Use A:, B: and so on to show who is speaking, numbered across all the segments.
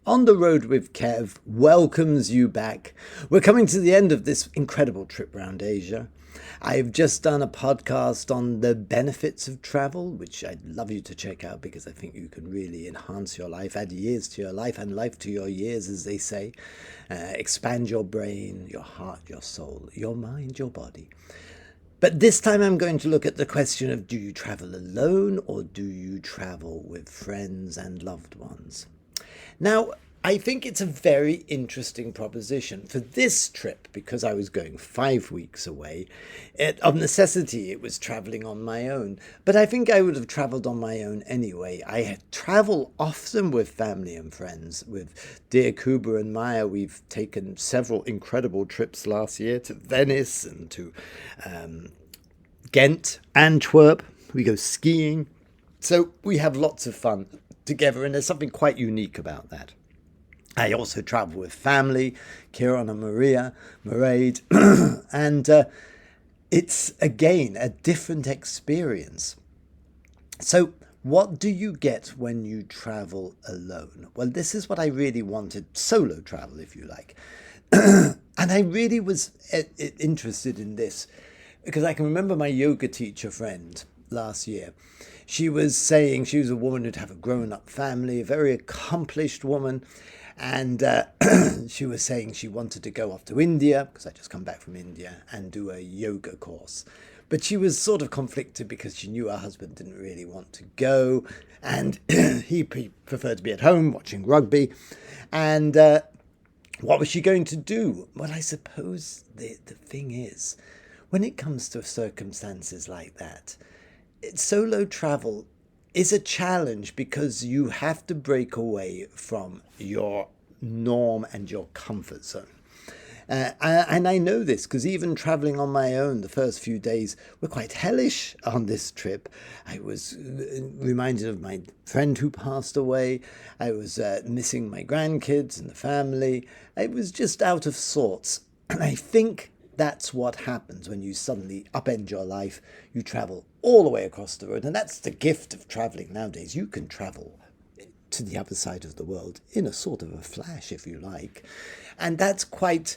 A: On the Road with Kev welcomes you back. We're coming to the end of this incredible trip around Asia. I've just done a podcast on the benefits of travel, which I'd love you to check out because I think you can really enhance your life, add years to your life and life to your years, as they say. Expand your brain, your heart, your soul, your mind, your body. But this time I'm going to look at the question of, do you travel alone or do you travel with friends and loved ones? Now, I think it's a very interesting proposition. For this trip, because I was going 5 weeks away, of necessity it was travelling on my own. But I think I would have travelled on my own anyway. I travel often with family and friends. With dear Kuba and Maya, we've taken several incredible trips last year to Venice and to Ghent, Antwerp. We go skiing. So we have lots of fun together, and there's something quite unique about that. I also travel with family, Kieran and Maria, Mairead, and it's, again, a different experience. So what do you get when you travel alone? Well, this is what I really wanted, solo travel, if you like. And I really was interested in this because I can remember my yoga teacher friend last year. She was saying she was a woman who'd have a grown-up family, a very accomplished woman. And she was saying she wanted to go off to India, because I just come back from India, and do a yoga course. But she was sort of conflicted because she knew her husband didn't really want to go. And he preferred to be at home watching rugby. And what was she going to do? Well, I suppose the thing is, when it comes to circumstances like that, solo travel is a challenge because you have to break away from your norm and your comfort zone. And I know this because even traveling on my own, the first few days were quite hellish on this trip. I was reminded of my friend who passed away. I was missing my grandkids and the family. I was just out of sorts. And I think that's what happens when you suddenly upend your life. You travel all the way across the road. And that's the gift of traveling nowadays. You can travel to the other side of the world in a sort of a flash, if you like. And that's quite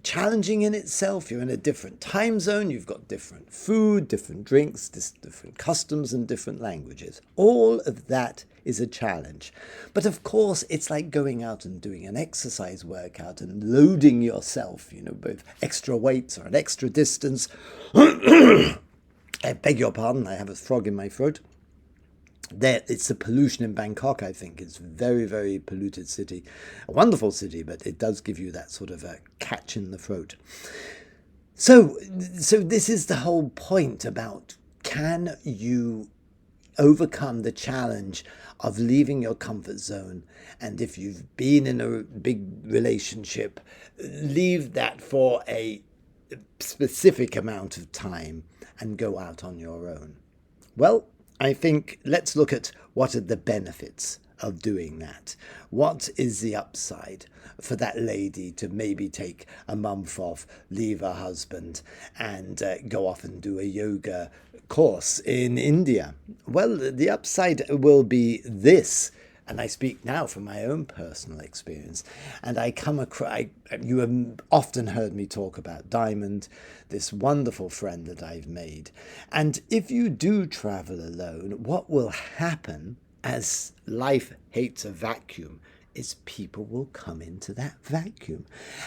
A: challenging in itself. You're in a different time zone. You've got different food, different drinks, different customs and different languages. All of that is a challenge. But of course, it's like going out and doing an exercise workout and loading yourself, with extra weights or an extra distance. I beg your pardon, I have a frog in my throat. It's the pollution in Bangkok, I think. It's a very, very polluted city. A wonderful city, but it does give you that sort of a catch in the throat. So this is the whole point about, can you overcome the challenge of leaving your comfort zone? And if you've been in a big relationship, leave that for a specific amount of time and go out on your own. Well, I think let's look at what are the benefits of doing that. What is the upside for that lady to maybe take a month off, leave her husband, and go off and do a yoga course in India? Well, the upside will be this. And I speak now from my own personal experience. And I come across, you have often heard me talk about Diamond, this wonderful friend that I've made. And if you do travel alone, what will happen, as life hates a vacuum, is people will come into that vacuum.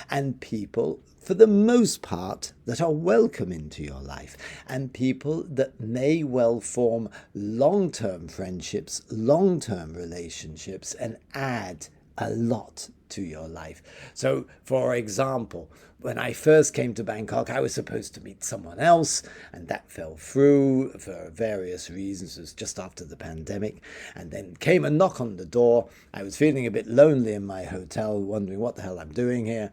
A: And people, for the most part, that are welcome into your life, and people that may well form long-term friendships, long-term relationships, and add a lot to your life. So, for example, when I first came to Bangkok, I was supposed to meet someone else, and that fell through for various reasons. It was just after the pandemic, and then came a knock on the door. I was feeling a bit lonely in my hotel, wondering what the hell I'm doing here,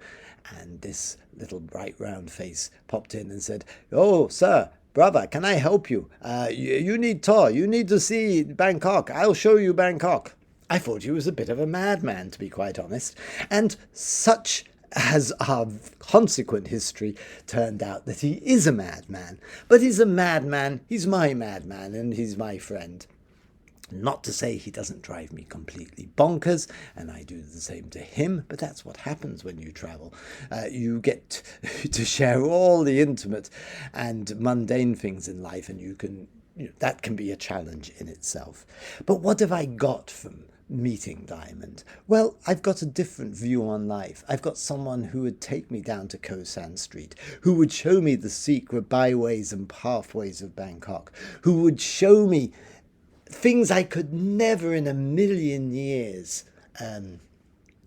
A: and this little bright round face popped in and said, "Oh, sir, brother, can I help you? You need tour. You need to see Bangkok. I'll show you Bangkok." I thought he was a bit of a madman, to be quite honest. And such has our consequent history turned out, that he is a madman. But he's a madman, he's my madman, and he's my friend. Not to say he doesn't drive me completely bonkers, and I do the same to him, but that's what happens when you travel. You get to share all the intimate and mundane things in life, and that can be a challenge in itself. But what have I got from meeting Diamond? Well, I've got a different view on life. I've got someone who would take me down to Koh San Street, who would show me the secret byways and pathways of Bangkok, who would show me things I could never in a million years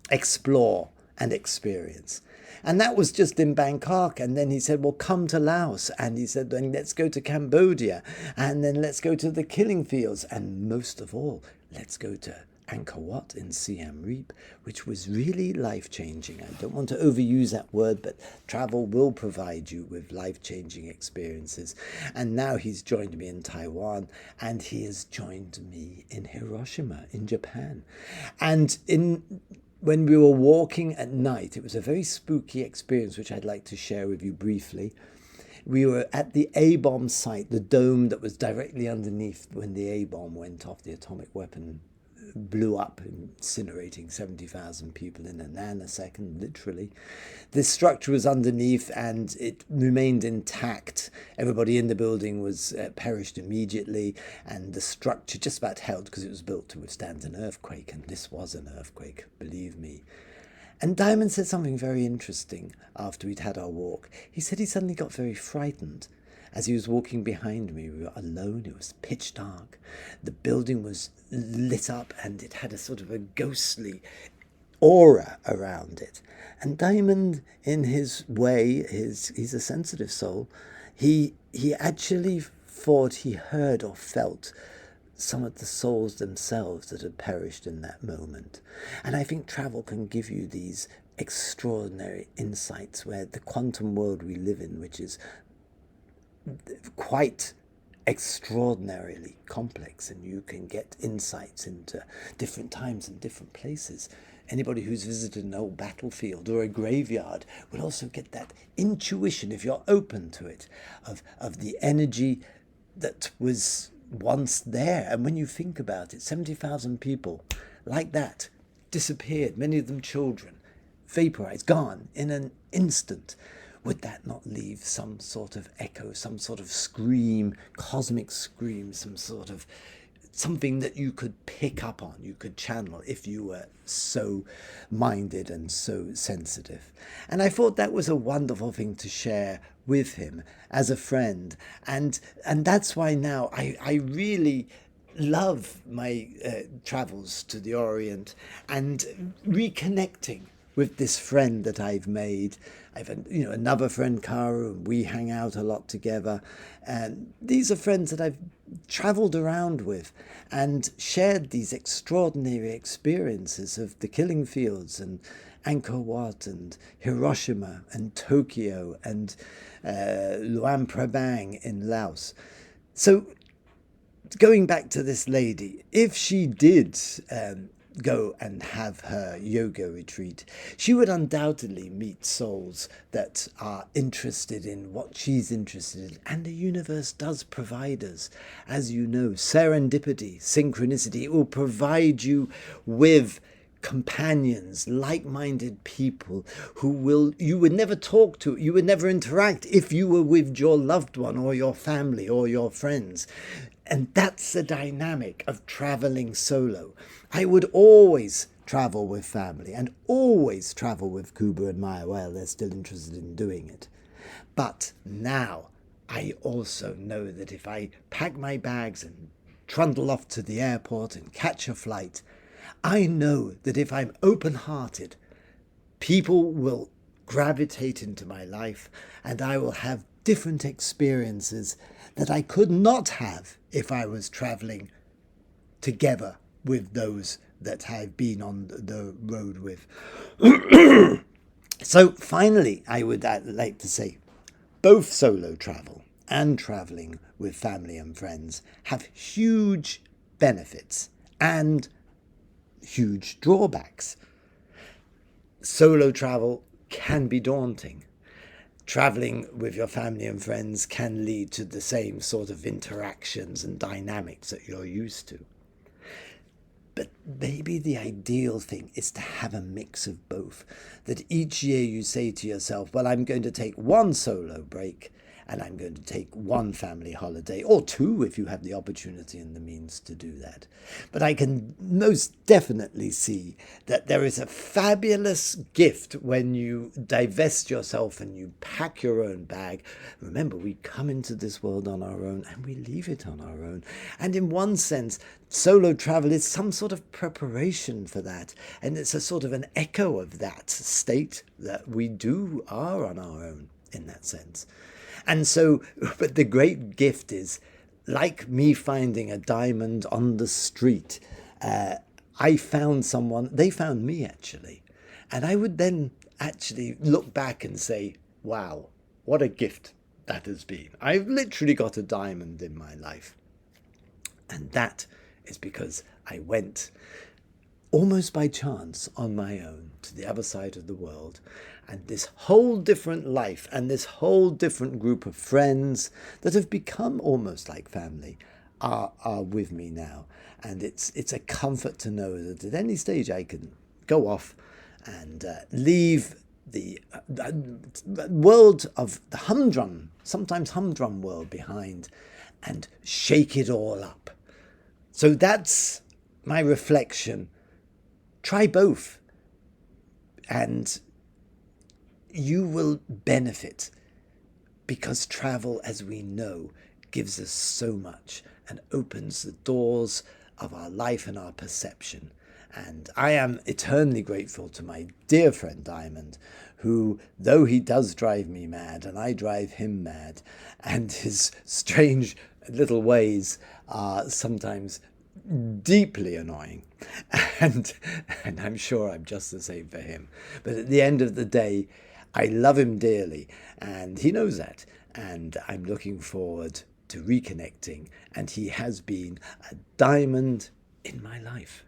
A: explore and experience. And that was just in Bangkok. And then he said, well, come to Laos. And he said, then let's go to Cambodia. And then let's go to the Killing Fields. And most of all, let's go to Angkor Wat in Siem Reap, which was really life-changing. I don't want to overuse that word, but travel will provide you with life-changing experiences. And now he's joined me in Taiwan, and he has joined me in Hiroshima in Japan. And when we were walking at night, it was a very spooky experience, which I'd like to share with you briefly. We were at the A-bomb site, the dome that was directly underneath when the A-bomb went off, the atomic weapon blew up, incinerating 70,000 people in a nanosecond, literally. This structure was underneath and it remained intact. Everybody in the building was perished immediately, and the structure just about held because it was built to withstand an earthquake, and this was an earthquake, believe me. And Diamond said something very interesting after we'd had our walk. He said he suddenly got very frightened. As he was walking behind me, we were alone. It was pitch dark. The building was lit up and it had a sort of a ghostly aura around it. And Diamond, in his way, he's a sensitive soul, he actually thought he heard or felt some of the souls themselves that had perished in that moment. And I think travel can give you these extraordinary insights where the quantum world we live in, which is quite extraordinarily complex, and you can get insights into different times and different places. Anybody who's visited an old battlefield or a graveyard will also get that intuition, if you're open to it, of the energy that was once there. And when you think about it, 70,000 people like that disappeared, many of them children, vaporized, gone in an instant. Would that not leave some sort of echo, some sort of scream, cosmic scream, some sort of something that you could pick up on, you could channel if you were so minded and so sensitive? And I thought that was a wonderful thing to share with him as a friend. And that's why now I really love my travels to the Orient and reconnecting with this friend that I've made. I've another friend, Karu, and we hang out a lot together. And these are friends that I've traveled around with and shared these extraordinary experiences of the Killing Fields and Angkor Wat and Hiroshima and Tokyo and Luang Prabang in Laos. So going back to this lady, if she did go and have her yoga retreat, she would undoubtedly meet souls that are interested in what she's interested in. And the universe does provide us, as you know, serendipity, synchronicity. It will provide you with companions, like-minded people who you would never talk to, you would never interact if you were with your loved one or your family or your friends. And that's the dynamic of traveling solo. I would always travel with family and always travel with Kuba and Maya while they're still interested in doing it. But now I also know that if I pack my bags and trundle off to the airport and catch a flight, I know that if I'm open-hearted, people will gravitate into my life and I will have different experiences that I could not have if I was traveling together with those that I've been on the road with. So finally, I would like to say both solo travel and traveling with family and friends have huge benefits and huge drawbacks. Solo travel can be daunting. Traveling with your family and friends can lead to the same sort of interactions and dynamics that you're used to. But maybe the ideal thing is to have a mix of both. That each year you say to yourself, well, I'm going to take one solo break and I'm going to take one family holiday, or two if you have the opportunity and the means to do that. But I can most definitely see that there is a fabulous gift when you divest yourself and you pack your own bag. Remember, we come into this world on our own and we leave it on our own. And in one sense, solo travel is some sort of preparation for that. And it's a sort of an echo of that state that we are on our own in that sense. And so, but the great gift is, like me finding a diamond on the street, I found someone, they found me actually. And I would then actually look back and say, wow, what a gift that has been. I've literally got a diamond in my life. And that is because I went almost by chance on my own to the other side of the world. And this whole different life and this whole different group of friends that have become almost like family are with me now. And it's a comfort to know that at any stage I can go off and leave the world of the humdrum, sometimes humdrum world behind, and shake it all up. So that's my reflection. Try both, and you will benefit, because travel, as we know, gives us so much and opens the doors of our life and our perception. And I am eternally grateful to my dear friend Diamond, who, though he does drive me mad and I drive him mad, and his strange little ways are sometimes deeply annoying, and I'm sure I'm just the same for him. But at the end of the day, I love him dearly, and he knows that, and I'm looking forward to reconnecting, and he has been a diamond in my life.